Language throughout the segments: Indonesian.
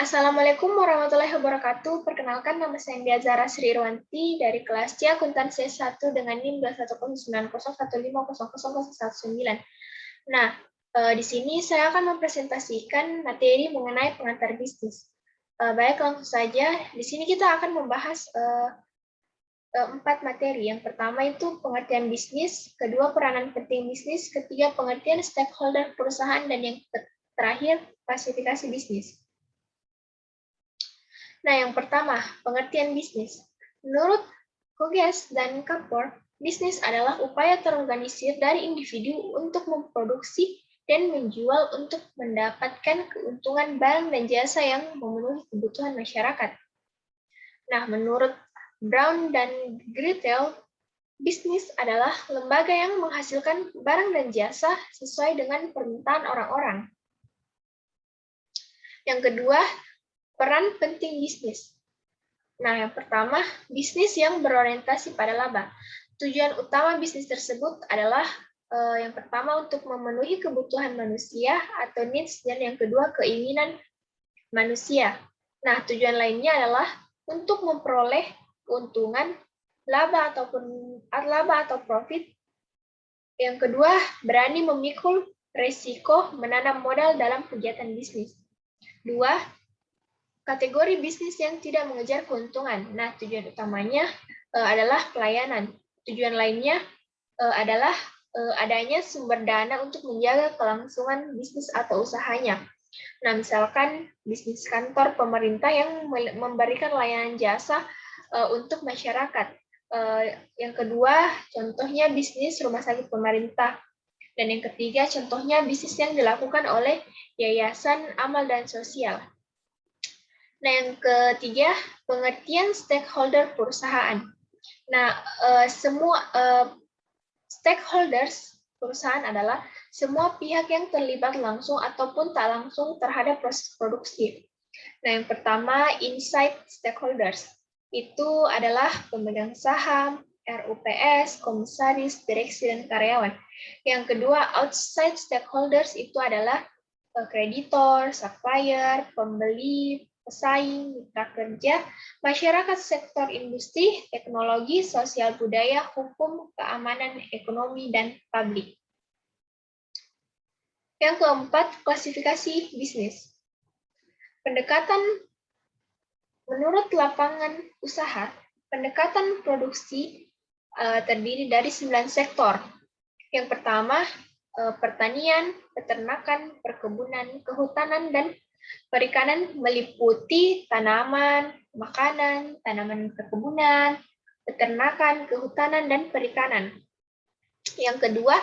Assalamualaikum warahmatullahi wabarakatuh. Perkenalkan, nama saya India Zara Sri Irwanti dari kelas C Akuntansi S1 dengan NIM 21090150019. Nah, di sini saya akan mempresentasikan materi mengenai pengantar bisnis. Baik, langsung saja. Di sini kita akan membahas 4 materi. Yang pertama itu pengertian bisnis, kedua peranan penting bisnis, ketiga pengertian stakeholder perusahaan, dan yang terakhir klasifikasi bisnis. Nah, yang pertama, pengertian bisnis. Menurut Koges dan Kapor, bisnis adalah upaya terorganisir dari individu untuk memproduksi dan menjual untuk mendapatkan keuntungan barang dan jasa yang memenuhi kebutuhan masyarakat. Nah, menurut Brown dan Gretel, bisnis adalah lembaga yang menghasilkan barang dan jasa sesuai dengan permintaan orang-orang. Yang kedua, peran penting bisnis. Nah, yang pertama, bisnis yang berorientasi pada laba. Tujuan utama bisnis tersebut adalah yang pertama untuk memenuhi kebutuhan manusia atau needs, dan yang kedua keinginan manusia. Nah, tujuan lainnya adalah untuk memperoleh keuntungan, laba atau profit. Yang kedua, berani memikul resiko menanam modal dalam kegiatan bisnis. Dua, kategori bisnis yang tidak mengejar keuntungan. Nah, tujuan utamanya adalah pelayanan. Tujuan lainnya adalah adanya sumber dana untuk menjaga kelangsungan bisnis atau usahanya. Nah, misalkan bisnis kantor pemerintah yang memberikan layanan jasa untuk masyarakat. Yang kedua, contohnya bisnis rumah sakit pemerintah. Dan yang ketiga, contohnya bisnis yang dilakukan oleh yayasan amal dan sosial. Nah, yang ketiga, pengertian stakeholder perusahaan. Nah, semua stakeholders perusahaan adalah semua pihak yang terlibat langsung ataupun tak langsung terhadap proses produksi. Nah, yang pertama, inside stakeholders. Itu adalah pemegang saham, RUPS, komisaris, direksi, dan karyawan. Yang kedua, outside stakeholders itu adalah kreditor, supplier, pembeli, pesaing, mitra kerja, masyarakat sektor industri, teknologi, sosial budaya, hukum, keamanan, ekonomi, dan publik. Yang keempat, klasifikasi bisnis. Pendekatan menurut lapangan usaha, pendekatan produksi terdiri dari 9 sektor. Yang pertama, pertanian, peternakan, perkebunan, kehutanan, dan perikanan meliputi tanaman, makanan, tanaman perkebunan, peternakan, kehutanan, dan perikanan. Yang kedua,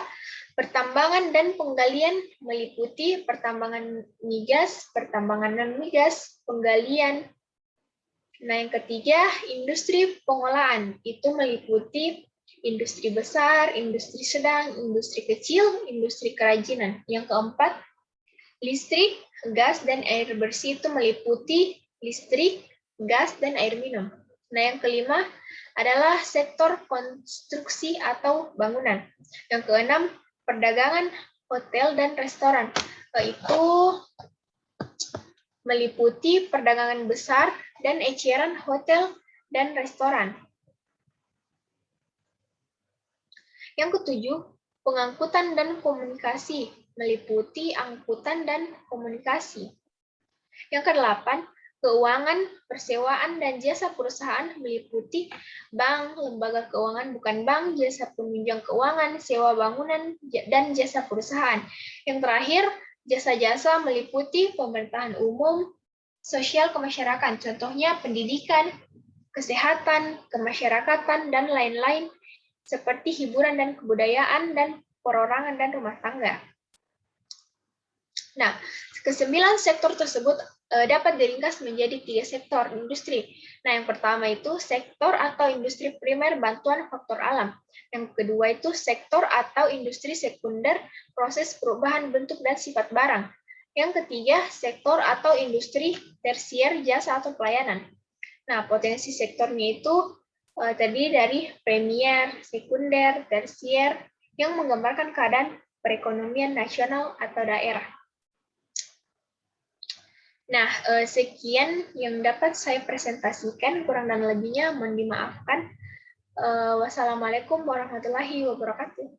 pertambangan dan penggalian meliputi pertambangan migas, pertambangan non-migas, penggalian. Nah, yang ketiga, industri pengolahan. Itu meliputi industri besar, industri sedang, industri kecil, industri kerajinan. Yang keempat, listrik, gas, dan air bersih itu meliputi listrik, gas, dan air minum. Nah, yang kelima adalah sektor konstruksi atau bangunan. Yang keenam, perdagangan, hotel, dan restoran. Itu meliputi perdagangan besar dan eceran hotel dan restoran. Yang ketujuh, pengangkutan dan komunikasi, meliputi angkutan dan komunikasi. Yang kedelapan, keuangan, persewaan, dan jasa perusahaan meliputi bank, lembaga keuangan bukan bank, jasa penunjang keuangan, sewa bangunan, dan jasa perusahaan. Yang terakhir, jasa-jasa meliputi pemerintahan umum, sosial kemasyarakatan, contohnya pendidikan, kesehatan, kemasyarakatan, dan lain-lain, seperti hiburan dan kebudayaan, dan perorangan dan rumah tangga. Nah, kesembilan sektor tersebut dapat diringkas menjadi 3 sektor industri. Nah, yang pertama itu sektor atau industri primer bantuan faktor alam. Yang kedua itu sektor atau industri sekunder proses perubahan bentuk dan sifat barang. Yang ketiga, sektor atau industri tersier jasa atau pelayanan. Nah, potensi sektornya itu terdiri dari premier, sekunder, tersier, yang menggambarkan keadaan perekonomian nasional atau daerah. Nah, sekian yang dapat saya presentasikan, kurang dan lebihnya mohon dimaafkan. Wassalamualaikum warahmatullahi wabarakatuh.